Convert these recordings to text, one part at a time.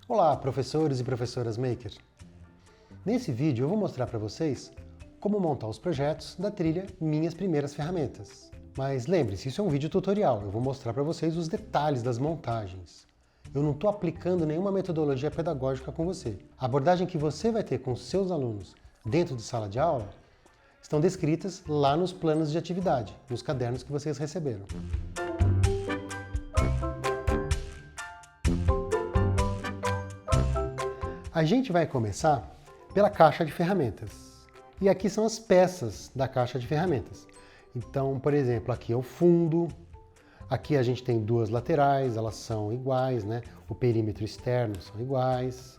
Olá, professores e professoras Maker! Nesse vídeo eu vou mostrar para vocês como montar os projetos da trilha Minhas Primeiras Ferramentas. Mas lembre-se, isso é um vídeo tutorial, eu vou mostrar para vocês os detalhes das montagens. Eu não estou aplicando nenhuma metodologia pedagógica com você. A abordagem que você vai ter com os seus alunos dentro de sala de aula estão descritas lá nos planos de atividade, nos cadernos que vocês receberam. A gente vai começar pela caixa de ferramentas. E aqui são as peças da caixa de ferramentas. Então, por exemplo, aqui é o fundo. Aqui a gente tem duas laterais, elas são iguais, né? O perímetro externo são iguais.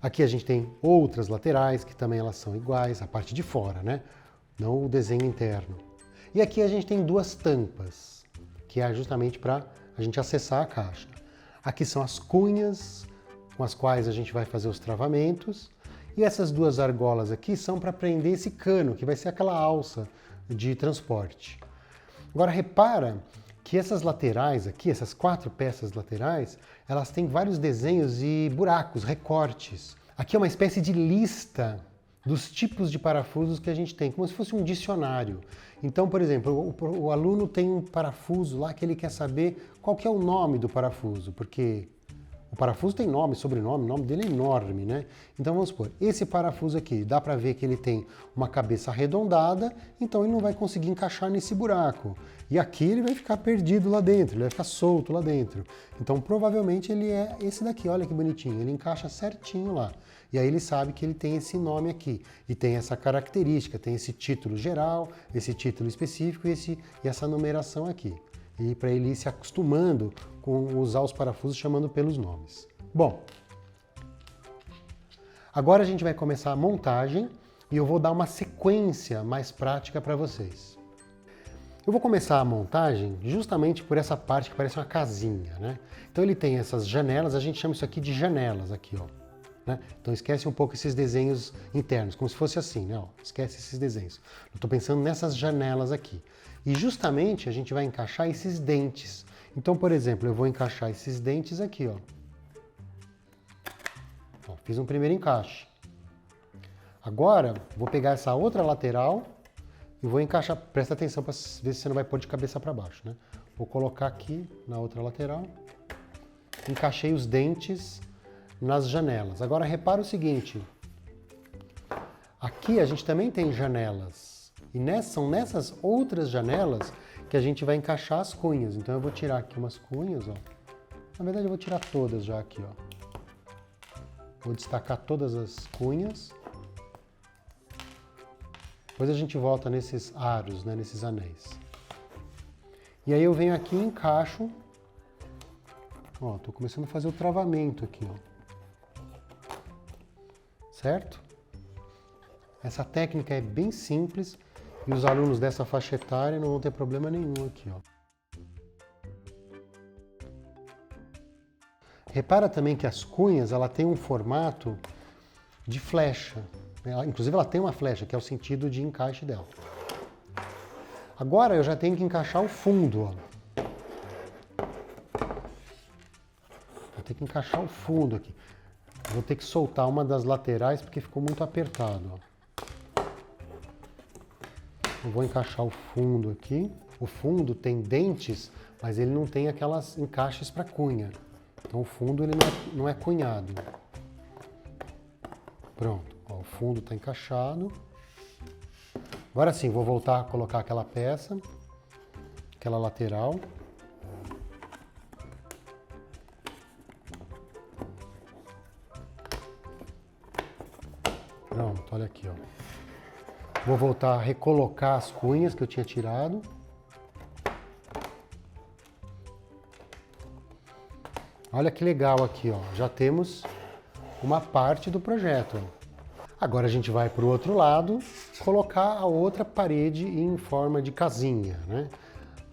Aqui a gente tem outras laterais que também elas são iguais, a parte de fora, né? Não o desenho interno. E aqui a gente tem duas tampas, que é justamente para a gente acessar a caixa. Aqui são as cunhas com as quais a gente vai fazer os travamentos. E essas duas argolas aqui são para prender esse cano, que vai ser aquela alça de transporte. Agora repara que essas laterais aqui, essas quatro peças laterais, elas têm vários desenhos e buracos, recortes. Aqui é uma espécie de lista dos tipos de parafusos que a gente tem, como se fosse um dicionário. Então, por exemplo, o aluno tem um parafuso lá que ele quer saber qual que é o nome do parafuso, porque o parafuso tem nome, sobrenome, o nome dele é enorme, né? Então vamos supor, esse parafuso aqui, dá para ver que ele tem uma cabeça arredondada, então ele não vai conseguir encaixar nesse buraco. E aqui ele vai ficar perdido lá dentro, ele vai ficar solto lá dentro. Então provavelmente ele é esse daqui, olha que bonitinho, ele encaixa certinho lá. E aí ele sabe que ele tem esse nome aqui, e tem essa característica, tem esse título geral, esse título específico e essa numeração aqui. E para ele ir se acostumando com usar os parafusos chamando pelos nomes. Bom, agora a gente vai começar a montagem e eu vou dar uma sequência mais prática para vocês. Eu vou começar a montagem justamente por essa parte que parece uma casinha, né? Então ele tem essas janelas, a gente chama isso aqui de janelas aqui, ó. Né? Então esquece um pouco esses desenhos internos, como se fosse assim, né? Ó, esquece esses desenhos. Eu estou pensando nessas janelas aqui. E justamente a gente vai encaixar esses dentes. Então, por exemplo, eu vou encaixar esses dentes aqui, ó. Ó, fiz um primeiro encaixe. Agora, vou pegar essa outra lateral e vou encaixar. Presta atenção para ver se você não vai pôr de cabeça para baixo, né? Vou colocar aqui na outra lateral. Encaixei os dentes nas janelas. Agora, repara o seguinte. Aqui a gente também tem janelas. E são nessas outras janelas que a gente vai encaixar as cunhas. Então eu vou tirar aqui umas cunhas, ó. Na verdade eu vou tirar todas já aqui, ó. Vou destacar todas as cunhas. Depois a gente volta nesses aros, né, nesses anéis. E aí eu venho aqui e encaixo. Ó, tô começando a fazer o travamento aqui, ó. Certo? Essa técnica é bem simples. E os alunos dessa faixa etária não vão ter problema nenhum aqui, ó. Repara também que as cunhas, ela tem um formato de flecha. Inclusive ela tem uma flecha, que é o sentido de encaixe dela. Agora eu já tenho que encaixar o fundo, ó. Vou ter que encaixar o fundo aqui. Vou ter que soltar uma das laterais porque ficou muito apertado, ó. Eu vou encaixar o fundo aqui. O fundo tem dentes, mas ele não tem aquelas encaixes para cunha. Então o fundo ele não é cunhado. Pronto, ó, o fundo está encaixado. Agora sim, vou voltar a colocar aquela peça, aquela lateral. Pronto, olha aqui, ó. Vou voltar a recolocar as cunhas que eu tinha tirado. Olha que legal aqui, ó. Já temos uma parte do projeto. Agora a gente vai para o outro lado, colocar a outra parede em forma de casinha, né?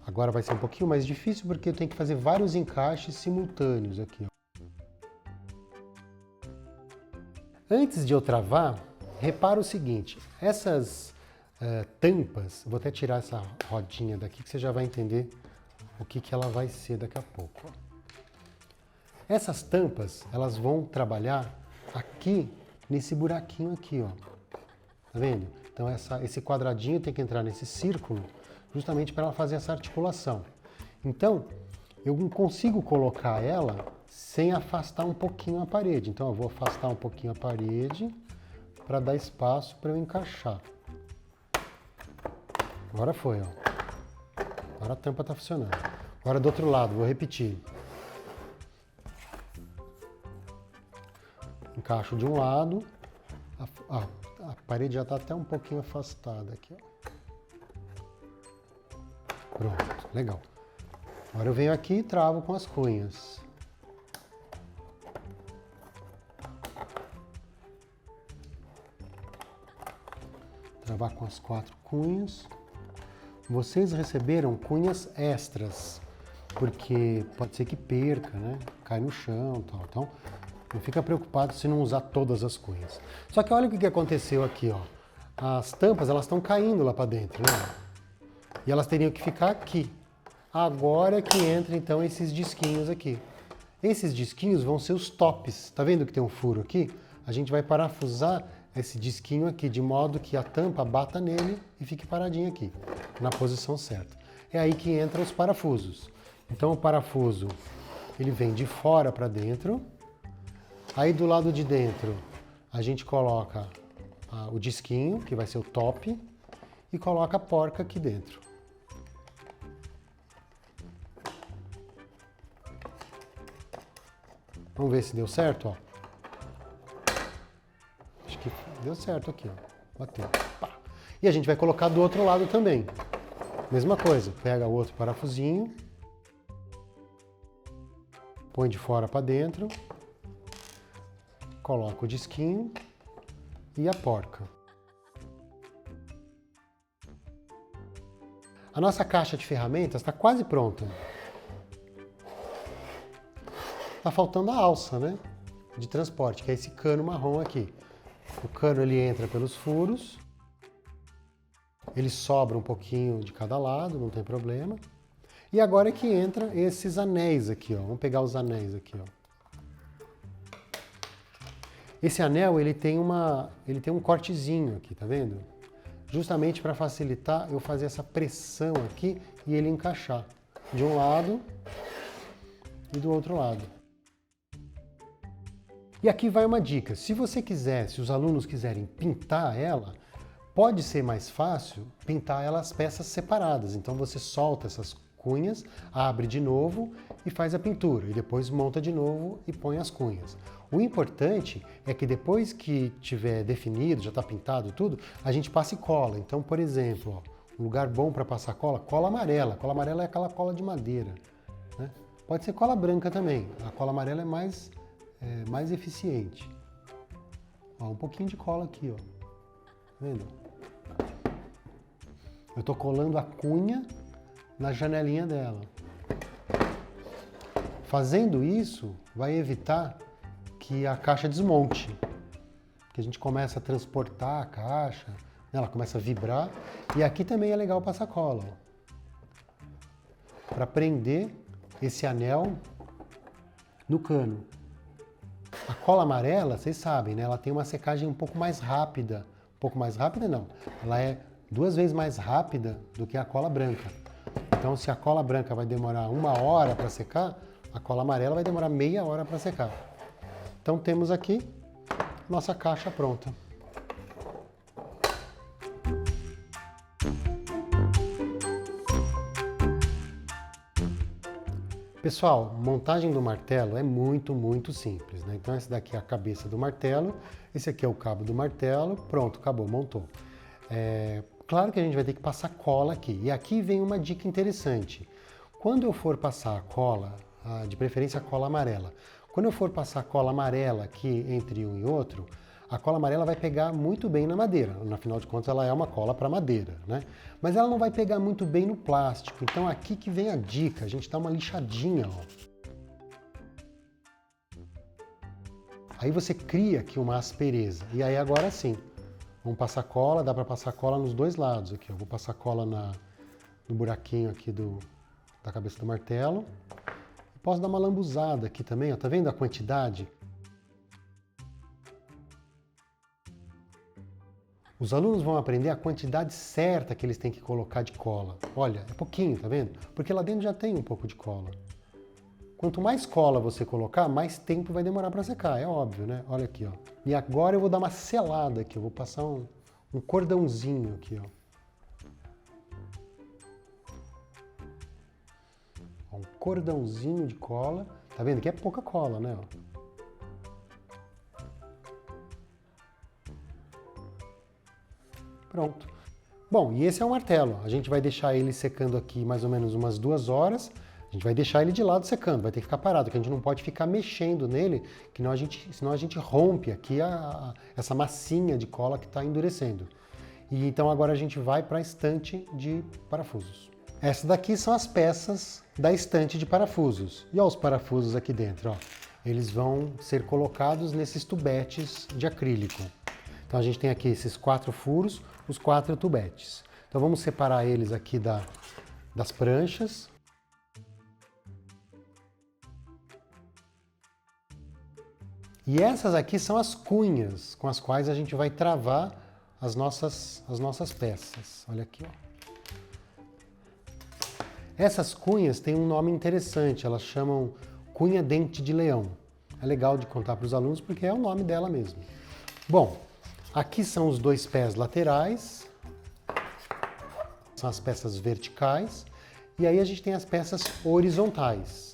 Agora vai ser um pouquinho mais difícil porque eu tenho que fazer vários encaixes simultâneos aqui, ó. Antes de eu travar, repara o seguinte, essas tampas, vou até tirar essa rodinha daqui que você já vai entender o que ela vai ser daqui a pouco. Ó. Essas tampas, elas vão trabalhar aqui, nesse buraquinho aqui, ó. Tá vendo? Então esse quadradinho tem que entrar nesse círculo, justamente para ela fazer essa articulação. Então, eu não consigo colocar ela sem afastar um pouquinho a parede. Então eu vou afastar um pouquinho a parede para dar espaço para eu encaixar. Agora foi, ó. Agora a tampa está funcionando. Agora do outro lado, vou repetir. Encaixo de um lado. A parede já está até um pouquinho afastada aqui, ó. Pronto, legal. Agora eu venho aqui e travo com as cunhas. Travar com as 4 cunhas. Vocês receberam cunhas extras, porque pode ser que perca, né? Cai no chão e tal. Então, não fica preocupado se não usar todas as cunhas. Só que olha o que aconteceu aqui, ó. As tampas, elas estão caindo lá para dentro, né? E elas teriam que ficar aqui. Agora que entra, então, esses disquinhos aqui. Esses disquinhos vão ser os tops. Tá vendo que tem um furo aqui? A gente vai parafusar esse disquinho aqui, de modo que a tampa bata nele e fique paradinha aqui, na posição certa. É aí que entram os parafusos. Então o parafuso, ele vem de fora para dentro. Aí do lado de dentro, a gente coloca o disquinho, que vai ser o top, e coloca a porca aqui dentro. Vamos ver se deu certo, ó. Acho que deu certo aqui, ó. Bateu. Pá. E a gente vai colocar do outro lado também. Mesma coisa, pega o outro parafusinho, põe de fora para dentro, coloca o disquinho e a porca. A nossa caixa de ferramentas está quase pronta. Tá faltando a alça, né? De transporte, que é esse cano marrom aqui. O cano ele entra pelos furos, ele sobra um pouquinho de cada lado, não tem problema. E agora é que entra esses anéis aqui, ó. Vamos pegar os anéis aqui, ó. Esse anel ele tem um cortezinho aqui, tá vendo? Justamente para facilitar eu fazer essa pressão aqui e ele encaixar de um lado e do outro lado. E aqui vai uma dica, se os alunos quiserem pintar ela, pode ser mais fácil pintar ela as peças separadas. Então você solta essas cunhas, abre de novo e faz a pintura. E depois monta de novo e põe as cunhas. O importante é que depois que tiver definido, já está pintado tudo, a gente passe cola. Então, por exemplo, ó, um lugar bom para passar cola, cola amarela. Cola amarela é aquela cola de madeira, né? Pode ser cola branca também. A cola amarela é mais eficiente. Ó, um pouquinho de cola aqui, ó. Tá vendo? Eu estou colando a cunha na janelinha dela. Fazendo isso, vai evitar que a caixa desmonte. Que a gente começa a transportar a caixa, ela começa a vibrar. E aqui também é legal passar cola, para prender esse anel no cano. A cola amarela, vocês sabem, né? Ela tem uma secagem um pouco mais rápida. Um pouco mais rápida, não. Ela é 2 vezes mais rápida do que a cola branca. Então, se a cola branca vai demorar 1 hora para secar, a cola amarela vai demorar meia hora para secar. Então, temos aqui nossa caixa pronta. Pessoal, montagem do martelo é muito simples, né? Então essa daqui é a cabeça do martelo, esse aqui é o cabo do martelo, pronto, acabou, montou. Claro que a gente vai ter que passar cola aqui, e aqui vem uma dica interessante. Quando eu for passar a cola, de preferência a cola amarela, quando eu for passar a cola amarela aqui entre um e outro, a cola amarela vai pegar muito bem na madeira, afinal de contas ela é uma cola para madeira, né? Mas ela não vai pegar muito bem no plástico, então aqui que vem a dica, a gente dá uma lixadinha, ó. Aí você cria aqui uma aspereza, e aí agora sim, vamos passar cola, dá para passar cola nos dois lados aqui, ó. Vou passar cola no buraquinho aqui da cabeça do martelo, Eu posso dar uma lambuzada aqui também, ó. Tá vendo a quantidade? Os alunos vão aprender a quantidade certa que eles têm que colocar de cola. Olha, é pouquinho, tá vendo? Porque lá dentro já tem um pouco de cola. Quanto mais cola você colocar, mais tempo vai demorar para secar, é óbvio, né? Olha aqui, ó. E agora eu vou dar uma selada aqui, eu vou passar um cordãozinho aqui, ó. Um cordãozinho de cola. Tá vendo que é pouca cola, né? Ó. Pronto. Bom, e esse é o martelo. A gente vai deixar ele secando aqui mais ou menos umas 2 horas. A gente vai deixar ele de lado secando, vai ter que ficar parado, porque a gente não pode ficar mexendo nele, que senão a gente rompe aqui essa massinha de cola que está endurecendo. E então agora a gente vai para a estante de parafusos. Essas daqui são as peças da estante de parafusos. E olha os parafusos aqui dentro, ó. Eles vão ser colocados nesses tubetes de acrílico. Então a gente tem aqui esses 4 furos, os 4 tubetes. Então vamos separar eles aqui das pranchas. E essas aqui são as cunhas com as quais a gente vai travar as nossas peças. Olha aqui, ó. Essas cunhas têm um nome interessante, elas chamam cunha dente de leão. É legal de contar para os alunos porque é o nome dela mesmo. Bom, aqui são os 2 pés laterais, são as peças verticais, e aí a gente tem as peças horizontais.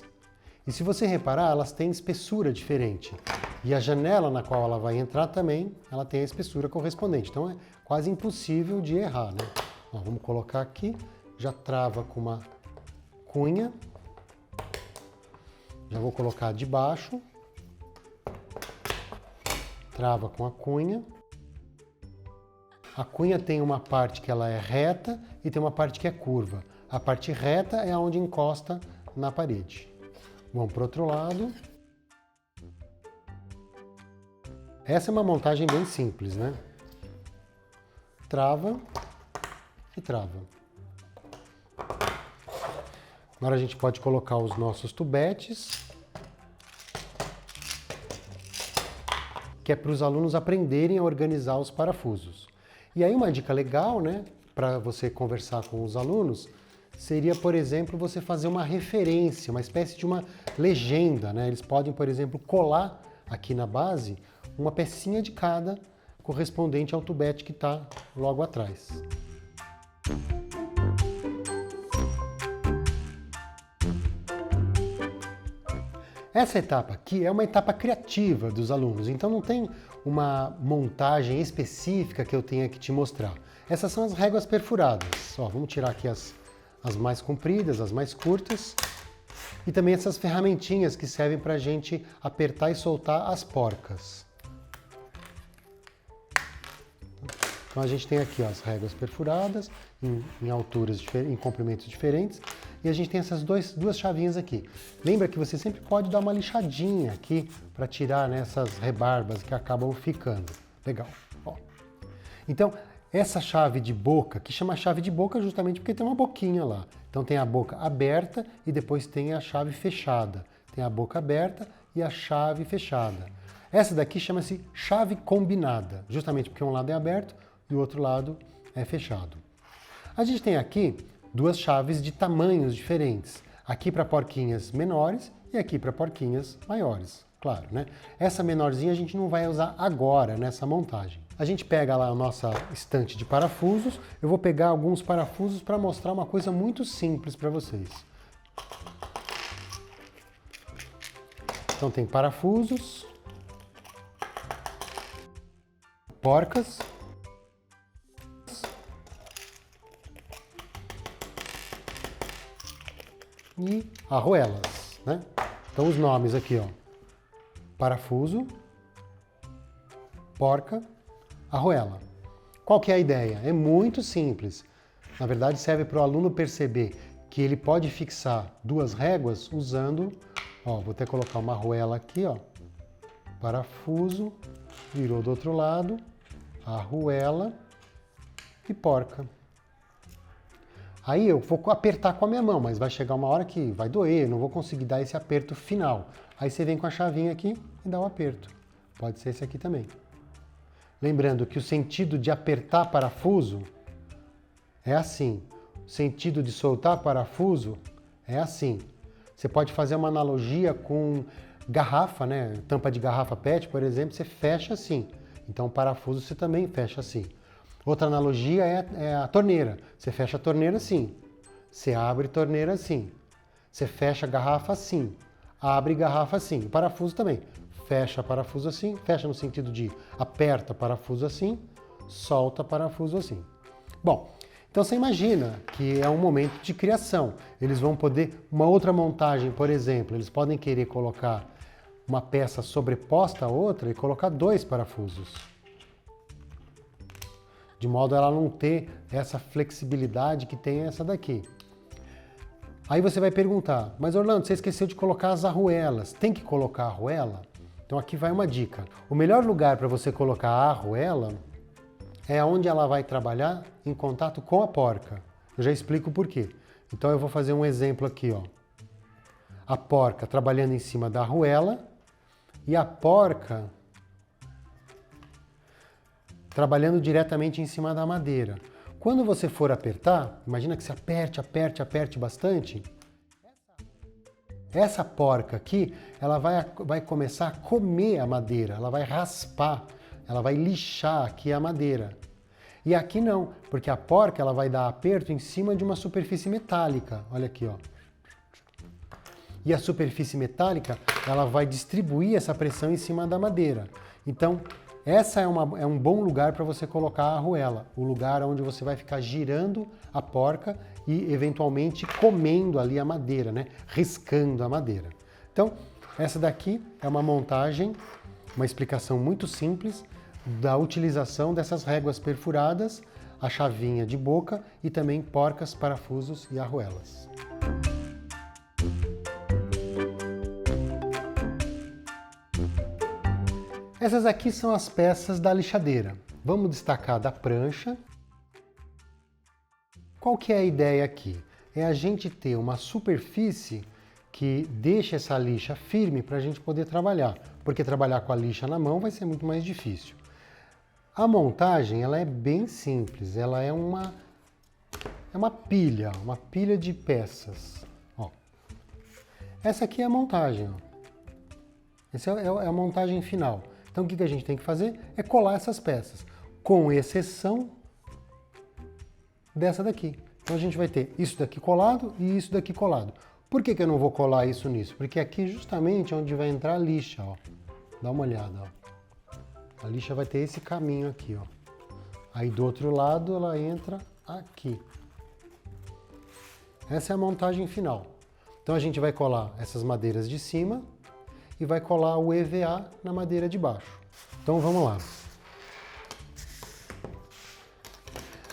E se você reparar, elas têm espessura diferente. E a janela na qual ela vai entrar também, ela tem a espessura correspondente. Então é quase impossível de errar, né? Ó, vamos colocar aqui, já trava com uma cunha. Já vou colocar de baixo. Trava com a cunha. A cunha tem uma parte que ela é reta e tem uma parte que é curva. A parte reta é onde encosta na parede. Vamos para o outro lado. Essa é uma montagem bem simples, né? Trava e trava. Agora a gente pode colocar os nossos tubetes, que é para os alunos aprenderem a organizar os parafusos. E aí uma dica legal, né, para você conversar com os alunos, seria, por exemplo, você fazer uma referência, uma espécie de uma legenda, né? Eles podem, por exemplo, colar aqui na base uma pecinha de cada correspondente ao tubete que está logo atrás. Essa etapa aqui é uma etapa criativa dos alunos, então não tem uma montagem específica que eu tenha que te mostrar. Essas são as réguas perfuradas. Ó, vamos tirar aqui as mais compridas, as mais curtas, e também essas ferramentinhas que servem para a gente apertar e soltar as porcas. Então a gente tem aqui ó, as réguas perfuradas em alturas diferentes, em comprimentos diferentes, e a gente tem essas duas chavinhas aqui. Lembra que você sempre pode dar uma lixadinha aqui para tirar né, essas rebarbas que acabam ficando. Legal. Ó. Então essa chave de boca, que chama chave de boca justamente porque tem uma boquinha lá. Então tem a boca aberta e depois tem a chave fechada. Tem a boca aberta e a chave fechada. Essa daqui chama-se chave combinada, justamente porque um lado é aberto e o outro lado é fechado. A gente tem aqui 2 chaves de tamanhos diferentes. Aqui para porquinhas menores e aqui para porquinhas maiores, claro, né? Essa menorzinha a gente não vai usar agora nessa montagem. A gente pega lá a nossa estante de parafusos. Eu vou pegar alguns parafusos para mostrar uma coisa muito simples para vocês. Então tem parafusos, porcas, e arruelas, né? Então os nomes aqui, ó, parafuso, porca, arruela. Qual que é a ideia? É muito simples. Na verdade serve para o aluno perceber que ele pode fixar 2 réguas usando, ó, vou até colocar uma arruela aqui, ó, parafuso, virou do outro lado, arruela e porca. Aí eu vou apertar com a minha mão, mas vai chegar uma hora que vai doer, eu não vou conseguir dar esse aperto final. Aí você vem com a chavinha aqui e dá o aperto. Pode ser esse aqui também. Lembrando que o sentido de apertar parafuso é assim. O sentido de soltar parafuso é assim. Você pode fazer uma analogia com garrafa, né? Tampa de garrafa PET, por exemplo, você fecha assim. Então o parafuso você também fecha assim. Outra analogia é a torneira. Você fecha a torneira assim. Você abre a torneira assim. Você fecha a garrafa assim. Abre garrafa assim. O parafuso também. Fecha parafuso assim. Fecha no sentido de aperta parafuso assim. Solta parafuso assim. Bom, então você imagina que é um momento de criação. Eles vão poder, uma outra montagem, por exemplo, eles podem querer colocar uma peça sobreposta a outra e colocar 2 parafusos. De modo a ela não ter essa flexibilidade que tem essa daqui. Aí você vai perguntar, mas Orlando, você esqueceu de colocar as arruelas. Tem que colocar a arruela? Então aqui vai uma dica. O melhor lugar para você colocar a arruela é onde ela vai trabalhar em contato com a porca. Eu já explico por quê. Então eu vou fazer um exemplo aqui, ó. A porca trabalhando em cima da arruela e a porca trabalhando diretamente em cima da madeira. Quando você for apertar, imagina que você aperte bastante. Essa porca aqui, ela vai começar a comer a madeira, ela vai raspar, ela vai lixar aqui a madeira. E aqui não, porque a porca ela vai dar aperto em cima de uma superfície metálica. Olha aqui, ó. E a superfície metálica, ela vai distribuir essa pressão em cima da madeira. Então, essa é um bom lugar para você colocar a arruela, o lugar onde você vai ficar girando a porca e eventualmente comendo ali a madeira, né? Riscando a madeira. Então, essa daqui é uma montagem, uma explicação muito simples da utilização dessas réguas perfuradas, a chavinha de boca e também porcas, parafusos e arruelas. Essas aqui são as peças da lixadeira. Vamos destacar da prancha. Qual que é a ideia aqui? É a gente ter uma superfície que deixa essa lixa firme para a gente poder trabalhar, porque trabalhar com a lixa na mão vai ser muito mais difícil. A montagem ela é bem simples, ela é uma pilha de peças. Ó. Essa aqui é a montagem. Ó. Essa é a montagem final. Então o que a gente tem que fazer é colar essas peças, com exceção dessa daqui. Então a gente vai ter isso daqui colado e isso daqui colado. Por que eu não vou colar isso nisso? Porque aqui justamente é onde vai entrar a lixa, ó. Dá uma olhada, ó. A lixa vai ter esse caminho aqui, ó. Aí do outro lado ela entra aqui. Essa é a montagem final. Então a gente vai colar essas madeiras de cima e vai colar o EVA na madeira de baixo. Então vamos lá.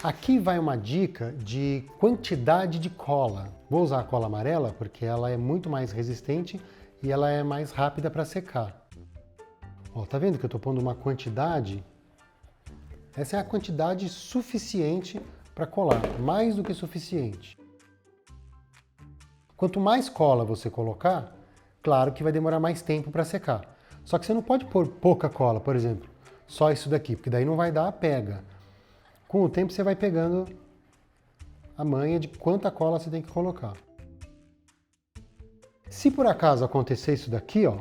Aqui vai uma dica de quantidade de cola. Vou usar a cola amarela porque ela é muito mais resistente e ela é mais rápida para secar. Ó, tá vendo que eu estou pondo uma quantidade? Essa é a quantidade suficiente para colar, mais do que suficiente. Quanto mais cola você colocar, claro que vai demorar mais tempo para secar. Só que você não pode pôr pouca cola, por exemplo, só isso daqui, porque daí não vai dar a pega. Com o tempo você vai pegando a manha de quanta cola você tem que colocar. Se por acaso acontecer isso daqui, ó,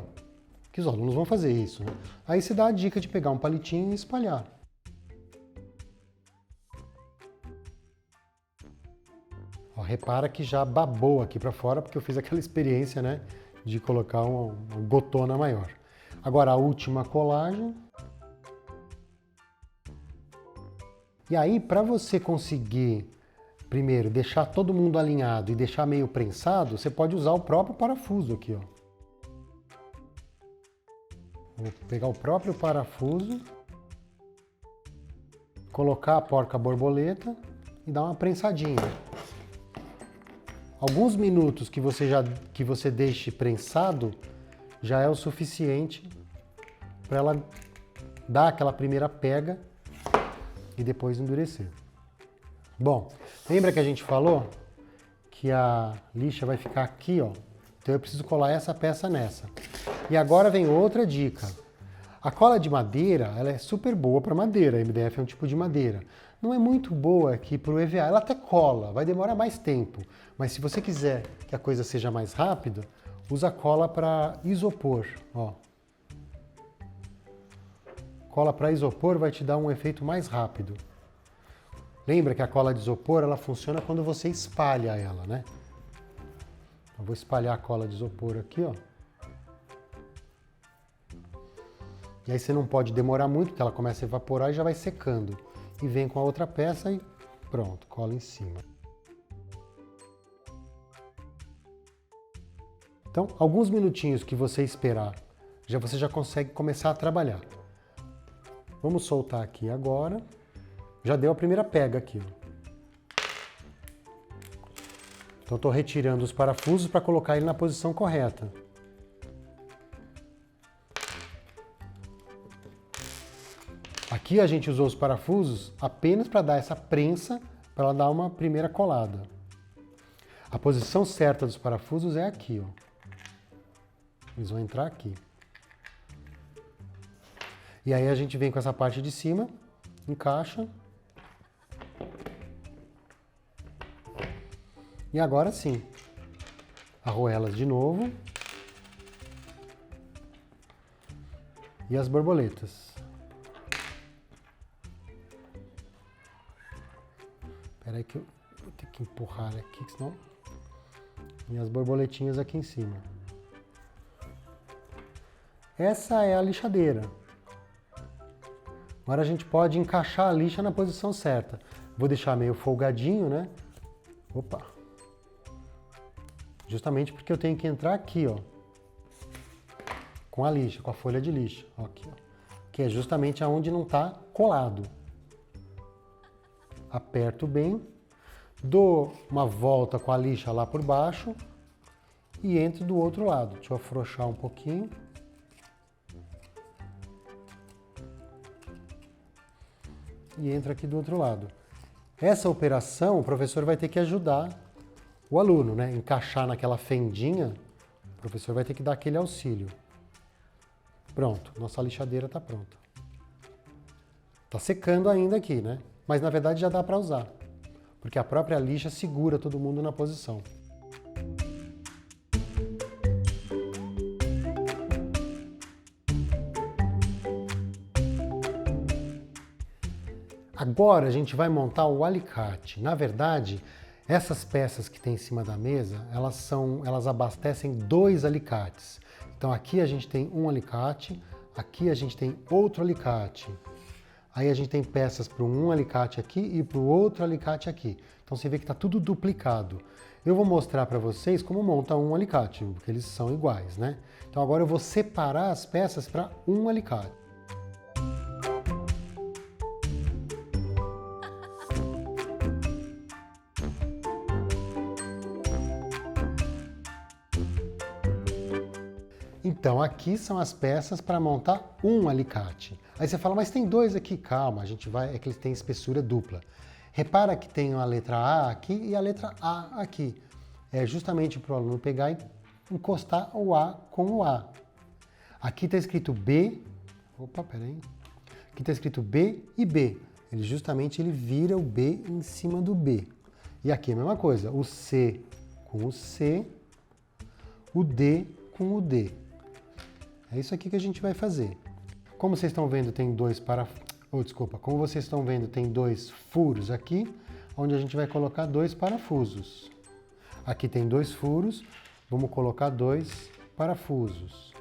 que os alunos vão fazer isso, né? Aí você dá a dica de pegar um palitinho e espalhar. Ó, repara que já babou aqui para fora, porque eu fiz aquela experiência, né, de colocar uma gotona maior. Agora a última colagem. E aí, para você conseguir, primeiro, deixar todo mundo alinhado e deixar meio prensado, você pode usar o próprio parafuso aqui, ó. Vou pegar o próprio parafuso, colocar a porca borboleta e dar uma prensadinha. Alguns minutos que você deixe prensado já é o suficiente para ela dar aquela primeira pega e depois endurecer. Bom, lembra que a gente falou que a lixa vai ficar aqui, ó. Então eu preciso colar essa peça nessa. E agora vem outra dica. A cola de madeira, ela é super boa para madeira, a MDF é um tipo de madeira. Não é muito boa aqui para o EVA, ela até cola, vai demorar mais tempo. Mas se você quiser que a coisa seja mais rápida, usa cola para isopor, ó. Cola para isopor vai te dar um efeito mais rápido. Lembra que a cola de isopor, ela funciona quando você espalha ela, né? Eu vou espalhar a cola de isopor aqui, ó. E aí você não pode demorar muito, porque ela começa a evaporar e já vai secando. E vem com a outra peça e pronto, cola em cima. Então, alguns minutinhos que você esperar, você já consegue começar a trabalhar. Vamos soltar aqui agora. Já deu a primeira pega aqui, ó. Então, estou retirando os parafusos para colocar ele na posição correta. Aqui a gente usou os parafusos apenas para dar essa prensa, para ela dar uma primeira colada. A posição certa dos parafusos é aqui, ó. Eles vão entrar aqui. E aí a gente vem com essa parte de cima, encaixa. E agora sim, arruelas de novo. E as borboletas. Espera aí que eu vou ter que empurrar aqui, senão... E as borboletinhas aqui em cima. Essa é a lixadeira. Agora a gente pode encaixar a lixa na posição certa. Vou deixar meio folgadinho, né? Opa! Justamente porque eu tenho que entrar aqui, ó. Com a lixa, com a folha de lixa. Ó, aqui, ó. Que é justamente aonde não está colado. Aperto bem, dou uma volta com a lixa lá por baixo e entro do outro lado. Deixa eu afrouxar um pouquinho. E entro aqui do outro lado. Essa operação o professor vai ter que ajudar o aluno, né? Encaixar naquela fendinha, o professor vai ter que dar aquele auxílio. Pronto, nossa lixadeira está pronta. Está secando ainda aqui, né? Mas na verdade já dá para usar, porque a própria lixa segura todo mundo na posição. Agora a gente vai montar o alicate. Na verdade, essas peças que tem em cima da mesa, elas abastecem 2 alicates. Então aqui a gente tem um alicate, aqui a gente tem outro alicate. Aí a gente tem peças para um alicate aqui e para o outro alicate aqui. Então você vê que está tudo duplicado. Eu vou mostrar para vocês como monta um alicate, porque eles são iguais, né? Então agora eu vou separar as peças para um alicate. Então, aqui são as peças para montar um alicate. Aí você fala, mas tem 2 aqui. Calma, é que eles têm espessura dupla. Repara que tem a letra A aqui e a letra A aqui. É justamente para o aluno pegar e encostar o A com o A. Aqui está escrito B. Opa, peraí. Aqui está escrito B e B. Ele vira o B em cima do B. E aqui a mesma coisa. O C com o C. O D com o D. É isso aqui que a gente vai fazer. Como vocês estão vendo, tem 2 Como vocês estão vendo, tem 2 furos aqui, onde a gente vai colocar 2 parafusos. Aqui tem 2 furos, vamos colocar 2 parafusos.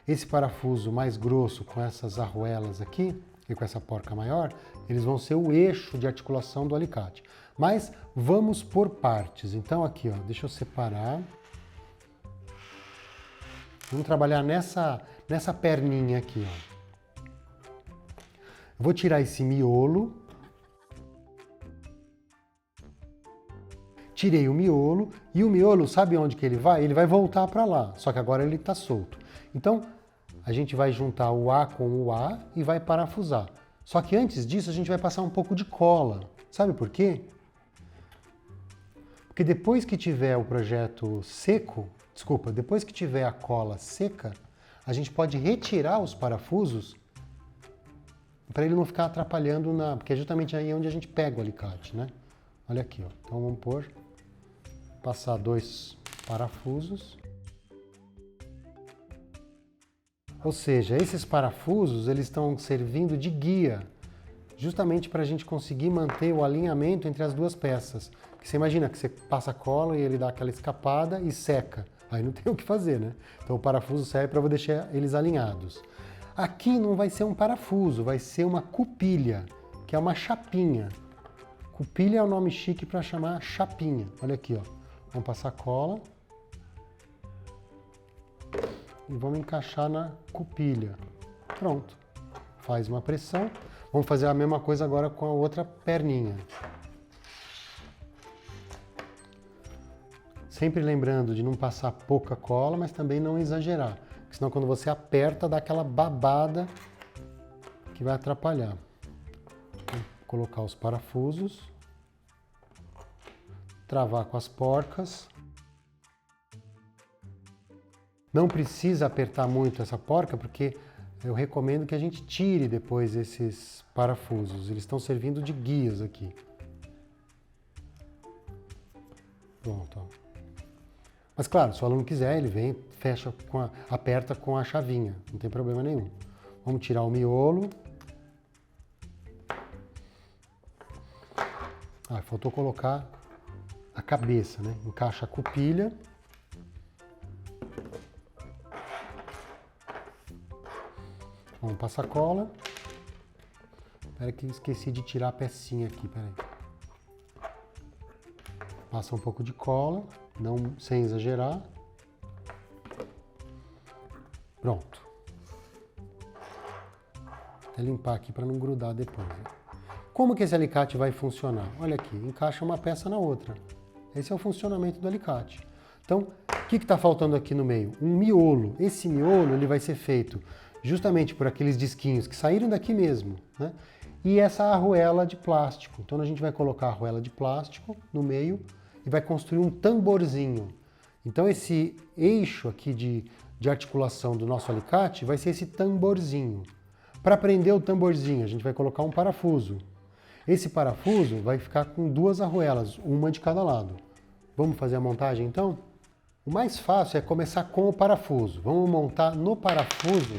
Esse parafuso mais grosso com essas arruelas aqui, e com essa porca maior, eles vão ser o eixo de articulação do alicate. Mas vamos por partes. Então aqui, ó, deixa eu separar. Vamos trabalhar nessa perninha aqui, ó. Vou tirar esse miolo. Tirei o miolo. E o miolo, sabe onde que ele vai? Ele vai voltar para lá, só que agora ele está solto. Então, a gente vai juntar o A com o A e vai parafusar. Só que antes disso, a gente vai passar um pouco de cola. Sabe por quê? Porque depois que tiver o projeto seco, desculpa, depois que tiver a cola seca, a gente pode retirar os parafusos para ele não ficar atrapalhando porque é justamente aí onde a gente pega o alicate, né? Olha aqui, ó. Então vamos passar 2 parafusos. Ou seja, esses parafusos, eles estão servindo de guia, justamente para a gente conseguir manter o alinhamento entre as duas peças. Porque você imagina que você passa a cola e ele dá aquela escapada e seca. Aí não tem o que fazer, né? Então o parafuso serve para deixar eles alinhados. Aqui não vai ser um parafuso, vai ser uma cupilha, que é uma chapinha. Cupilha é o nome chique para chamar chapinha. Olha aqui, ó. Vamos passar cola e vamos encaixar na cupilha. Pronto. Faz uma pressão. Vamos fazer a mesma coisa agora com a outra perninha. Sempre lembrando de não passar pouca cola, mas também não exagerar. Porque senão quando você aperta, dá aquela babada que vai atrapalhar. Vou colocar os parafusos. Travar com as porcas. Não precisa apertar muito essa porca, porque eu recomendo que a gente tire depois esses parafusos. Eles estão servindo de guias aqui. Pronto, ó. Mas claro, se o aluno quiser, ele vem, fecha aperta com a chavinha, não tem problema nenhum. Vamos tirar o miolo. Faltou colocar a cabeça, né? Encaixa a cupilha. Vamos passar cola. Espera que esqueci de tirar a pecinha aqui, peraí. Passa um pouco de cola, sem exagerar. Pronto. Vou limpar aqui para não grudar depois. Né? Como que esse alicate vai funcionar? Olha aqui, encaixa uma peça na outra. Esse é o funcionamento do alicate. Então, o que está faltando aqui no meio? Um miolo. Esse miolo ele vai ser feito justamente por aqueles disquinhos que saíram daqui mesmo, né? E essa arruela de plástico. Então a gente vai colocar a arruela de plástico no meio e vai construir um tamborzinho. Então esse eixo aqui de articulação do nosso alicate vai ser esse tamborzinho. Para prender o tamborzinho, a gente vai colocar um parafuso. Esse parafuso vai ficar com 2 arruelas, uma de cada lado. Vamos fazer a montagem então? O mais fácil é começar com o parafuso. Vamos montar no parafuso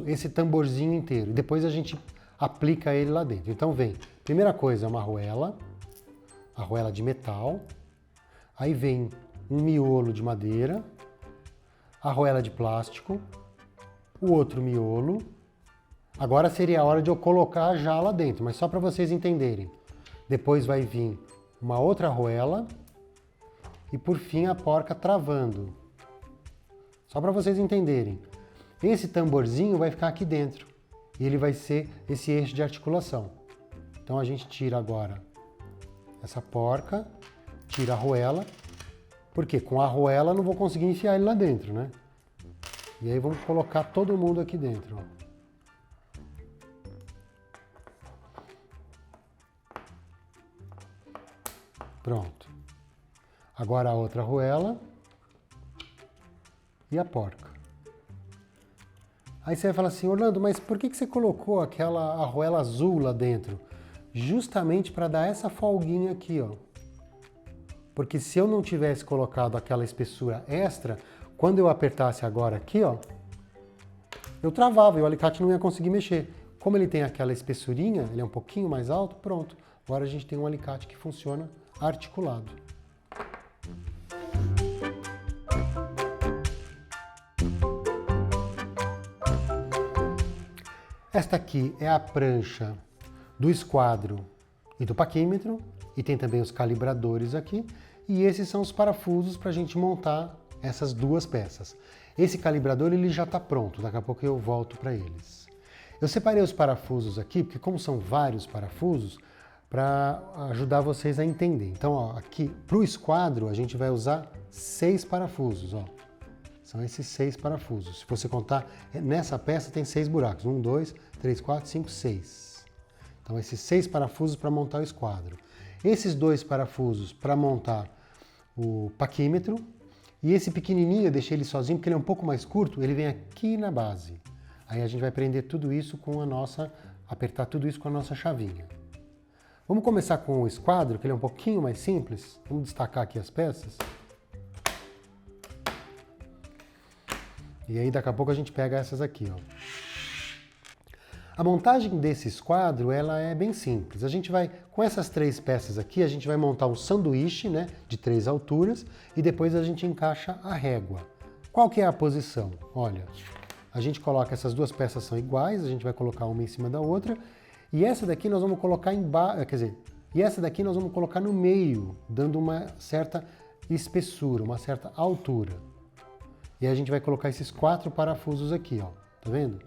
esse tamborzinho inteiro. Depois a gente aplica ele lá dentro. Então vem, primeira coisa é uma arruela de metal. Aí vem um miolo de madeira, arruela de plástico, o outro miolo. Agora seria a hora de eu colocar já lá dentro, mas só para vocês entenderem. Depois vai vir uma outra arruela e por fim a porca travando. Só para vocês entenderem. Esse tamborzinho vai ficar aqui dentro e ele vai ser esse eixo de articulação. Então a gente tira agora essa porca, tira a arruela, porque com a arruela eu não vou conseguir enfiar ele lá dentro, né? E aí vamos colocar todo mundo aqui dentro, ó. Pronto. Agora a outra arruela e a porca. Aí você vai falar assim, Orlando, mas por que você colocou aquela arruela azul lá dentro? Justamente para dar essa folguinha aqui, ó. Porque se eu não tivesse colocado aquela espessura extra, quando eu apertasse agora aqui, ó, eu travava e o alicate não ia conseguir mexer. Como ele tem aquela espessurinha, ele é um pouquinho mais alto, pronto. Agora a gente tem um alicate que funciona articulado. Esta aqui é a prancha do esquadro e do paquímetro, e tem também os calibradores aqui, e esses são os parafusos para a gente montar essas 2 peças. Esse calibrador ele já está pronto, daqui a pouco eu volto para eles. Eu separei os parafusos aqui, porque como são vários parafusos, para ajudar vocês a entender. Então, ó, aqui para o esquadro a gente vai usar 6 parafusos, ó. São esses 6 parafusos. Se você contar, nessa peça tem 6 buracos. 1, 2, 3, 4, 5, 6. Então, esses 6 parafusos para montar o esquadro. Esses dois parafusos para montar o paquímetro. E esse pequenininho, eu deixei ele sozinho porque ele é um pouco mais curto, ele vem aqui na base. Aí a gente vai prender tudo isso com a nossa, apertar tudo isso com a nossa chavinha. Vamos começar com o esquadro, que ele é um pouquinho mais simples. Vamos destacar aqui as peças. E aí daqui a pouco a gente pega essas aqui, ó. A montagem desse esquadro, ela é bem simples. A gente vai, com essas 3 peças aqui, a gente vai montar um sanduíche, né, de 3 alturas, e depois a gente encaixa a régua. Qual que é a posição? Olha, a gente coloca, essas 2 peças são iguais, a gente vai colocar uma em cima da outra, e essa daqui nós vamos colocar embaixo, quer dizer, e essa daqui nós vamos colocar no meio, dando uma certa espessura, uma certa altura. E a gente vai colocar esses 4 parafusos aqui, ó, tá vendo?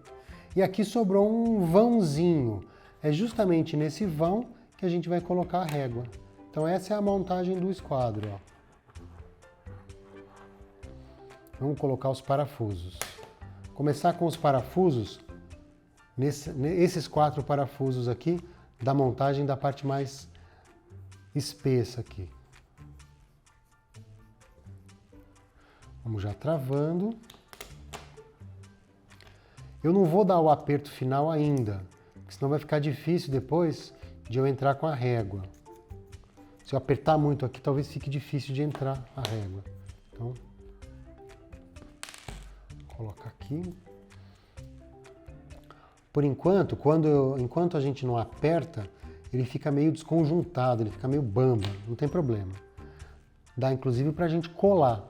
E aqui sobrou um vãozinho. É justamente nesse vão que a gente vai colocar a régua. Então essa é a montagem do esquadro, ó. Vamos colocar os parafusos. Começar com os parafusos, esses 4 parafusos aqui, da montagem da parte mais espessa aqui. Vamos já travando. Eu não vou dar o aperto final ainda, porque senão vai ficar difícil depois de eu entrar com a régua. Se eu apertar muito aqui, talvez fique difícil de entrar a régua. Então, colocar aqui. Por enquanto, enquanto a gente não aperta, ele fica meio desconjuntado, ele fica meio bamba, não tem problema. Dá inclusive para a gente colar.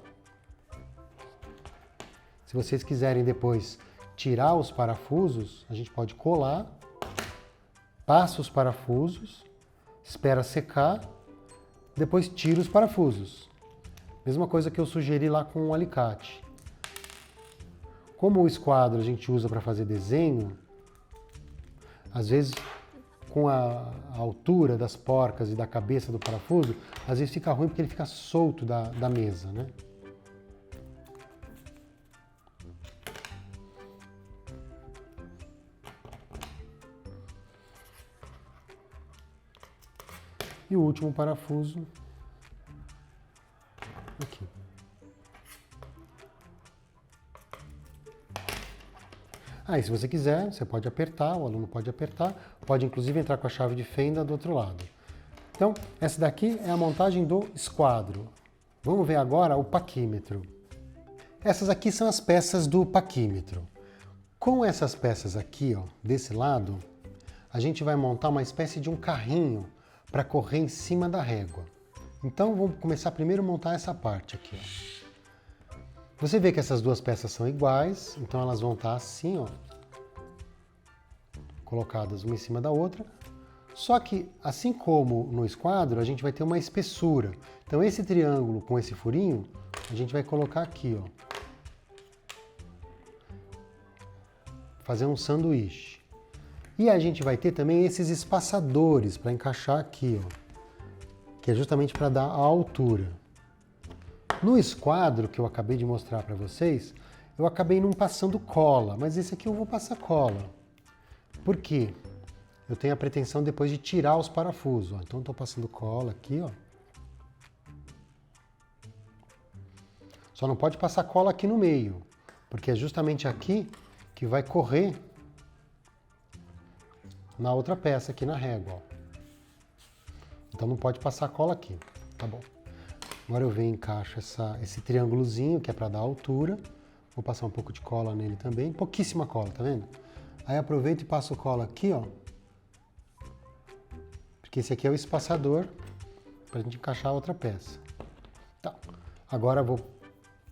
Se vocês quiserem depois tirar os parafusos, a gente pode colar, passa os parafusos, espera secar, depois tira os parafusos. Mesma coisa que eu sugeri lá com o alicate. Como o esquadro a gente usa para fazer desenho, às vezes com a altura das porcas e da cabeça do parafuso, às vezes fica ruim porque ele fica solto da mesa, né? E o último parafuso aqui. Aí, se você quiser, você pode apertar, o aluno pode apertar, pode inclusive entrar com a chave de fenda do outro lado. Então, essa daqui é a montagem do esquadro. Vamos ver agora o paquímetro. Essas aqui são as peças do paquímetro. Com essas peças aqui, ó, desse lado, a gente vai montar uma espécie de um carrinho para correr em cima da régua. Então vamos começar primeiro a montar essa parte aqui, ó. Você vê que essas 2 peças são iguais, então elas vão estar assim, ó, colocadas uma em cima da outra. Só que, assim como no esquadro, a gente vai ter uma espessura. Então esse triângulo com esse furinho, a gente vai colocar aqui, ó. Fazer um sanduíche. E a gente vai ter também esses espaçadores para encaixar aqui, ó, que é justamente para dar a altura. No esquadro que eu acabei de mostrar para vocês, eu acabei não passando cola, mas esse aqui eu vou passar cola. Por quê? Eu tenho a pretensão depois de tirar os parafusos, ó. Então estou passando cola aqui, ó. Só não pode passar cola aqui no meio, porque é justamente aqui que vai correr na outra peça aqui na régua, ó. Então não pode passar cola aqui, tá bom? Agora eu venho e encaixo esse triângulozinho que é para dar altura. Vou passar um pouco de cola nele também, pouquíssima cola, tá vendo? Aí aproveito e passo cola aqui, ó. Porque esse aqui é o espaçador para a gente encaixar a outra peça. Tá. Agora eu vou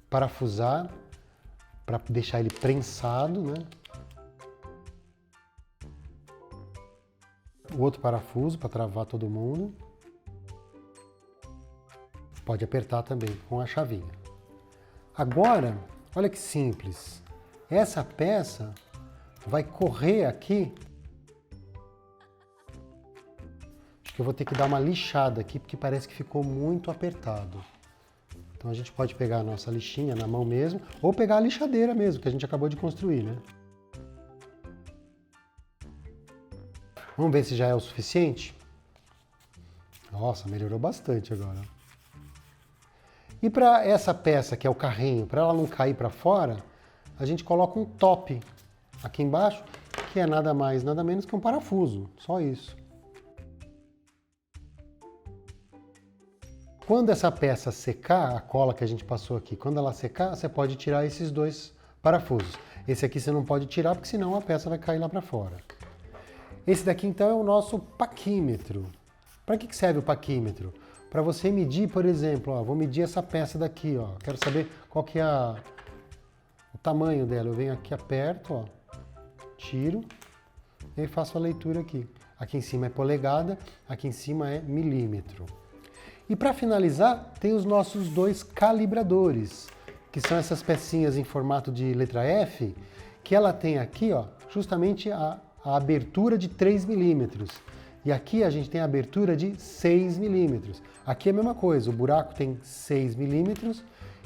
parafusar para deixar ele prensado, né? O outro parafuso para travar todo mundo. Pode apertar também com a chavinha. Agora, olha que simples. Essa peça vai correr aqui. Acho que eu vou ter que dar uma lixada aqui, porque parece que ficou muito apertado. Então a gente pode pegar a nossa lixinha na mão mesmo, ou pegar a lixadeira mesmo, que a gente acabou de construir, né? Vamos ver se já é o suficiente? Ó, Nossa, melhorou bastante agora. E para essa peça, que é o carrinho, para ela não cair para fora, a gente coloca um top aqui embaixo, que é nada mais, nada menos que um parafuso, só isso. Quando essa peça secar, a cola que a gente passou aqui, quando ela secar, você pode tirar esses dois parafusos. Esse aqui você não pode tirar, porque senão a peça vai cair lá para fora. Esse daqui, então, é o nosso paquímetro. Para que serve o paquímetro? Para você medir, por exemplo, ó, vou medir essa peça daqui, ó. Quero saber qual que é o tamanho dela. Eu venho aqui, aperto, ó, tiro e faço a leitura aqui. Aqui em cima é polegada, aqui em cima é milímetro. E para finalizar, tem os nossos dois calibradores, que são essas pecinhas em formato de letra F, que ela tem aqui, ó, justamente a abertura de 3 milímetros. E aqui a gente tem a abertura de 6 milímetros. Aqui é a mesma coisa, o buraco tem 6 milímetros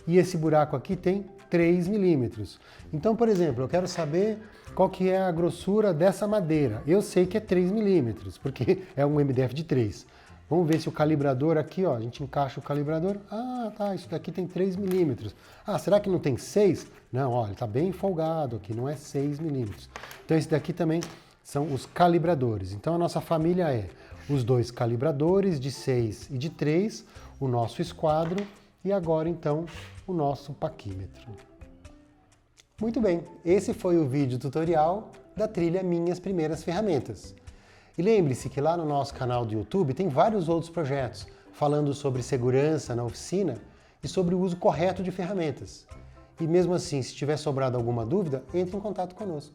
e esse buraco aqui tem 3 milímetros. Então, por exemplo, eu quero saber qual que é a grossura dessa madeira. Eu sei que é 3 milímetros, porque é um MDF de 3. Vamos ver se o calibrador aqui, ó, a gente encaixa o calibrador. Ah, tá, isso daqui tem 3 milímetros. Ah, será que não tem 6? Não, ó, ele está bem folgado aqui, não é 6 milímetros. Então esse daqui também são os calibradores. Então a nossa família é os dois calibradores de 6 e de 3, o nosso esquadro e agora então o nosso paquímetro. Muito bem, esse foi o vídeo tutorial da trilha Minhas Primeiras Ferramentas. E lembre-se que lá no nosso canal do YouTube tem vários outros projetos falando sobre segurança na oficina e sobre o uso correto de ferramentas. E mesmo assim, se tiver sobrado alguma dúvida, entre em contato conosco.